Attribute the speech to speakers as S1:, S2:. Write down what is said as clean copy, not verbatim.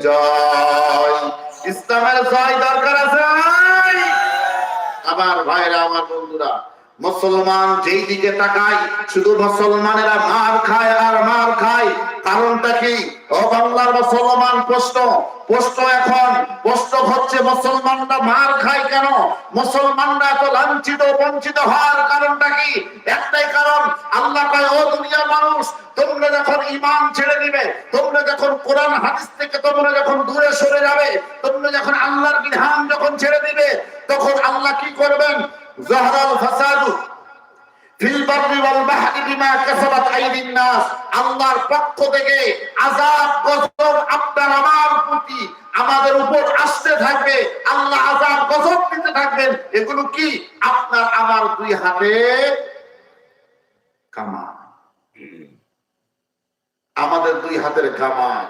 S1: জয়, ইসলামের জয় দরকার আছে। আবার ভাইরা, আমার বন্ধুরা, মুসলমান যেই দিকে তাকায় শুধু মুসলমানেরা মার খায় আর মার খায়। কারণটা কি? ও বাংলার মুসলমান, প্রশ্ন এখন হচ্ছে মুসলমানরা মার খায় কেন? মুসলমানরা এত লাঞ্ছিত বঞ্চিত হওয়ার কারণটা কি? একটাই কারণ, আল্লাহ কয়, ও দুনিয়ার মানুষ, তোমরা যখন ঈমান ছেড়ে দিবে, তোমরা যখন কোরআন হাদিস থেকে তোমরা যখন দূরে সরে যাবে, তোমরা যখন আল্লাহর বিধান যখন ছেড়ে দিবে, তখন আল্লাহ কি করবেন? যাহরাল ফাসাদু ফিল বাররি ওয়াল বাহরি বিমা কাসাবাত আইদিন নাস। আল্লাহর পক্ষ থেকে আযাব গজব আপনার আমার প্রতি, আমাদের উপর আসতে থাকবে। আল্লাহ আযাব গজব দিতে থাকবেন। এগুলো কি? আপনার আমার দুই হাতে কামাই, আমাদের দুই হাতের কামাই।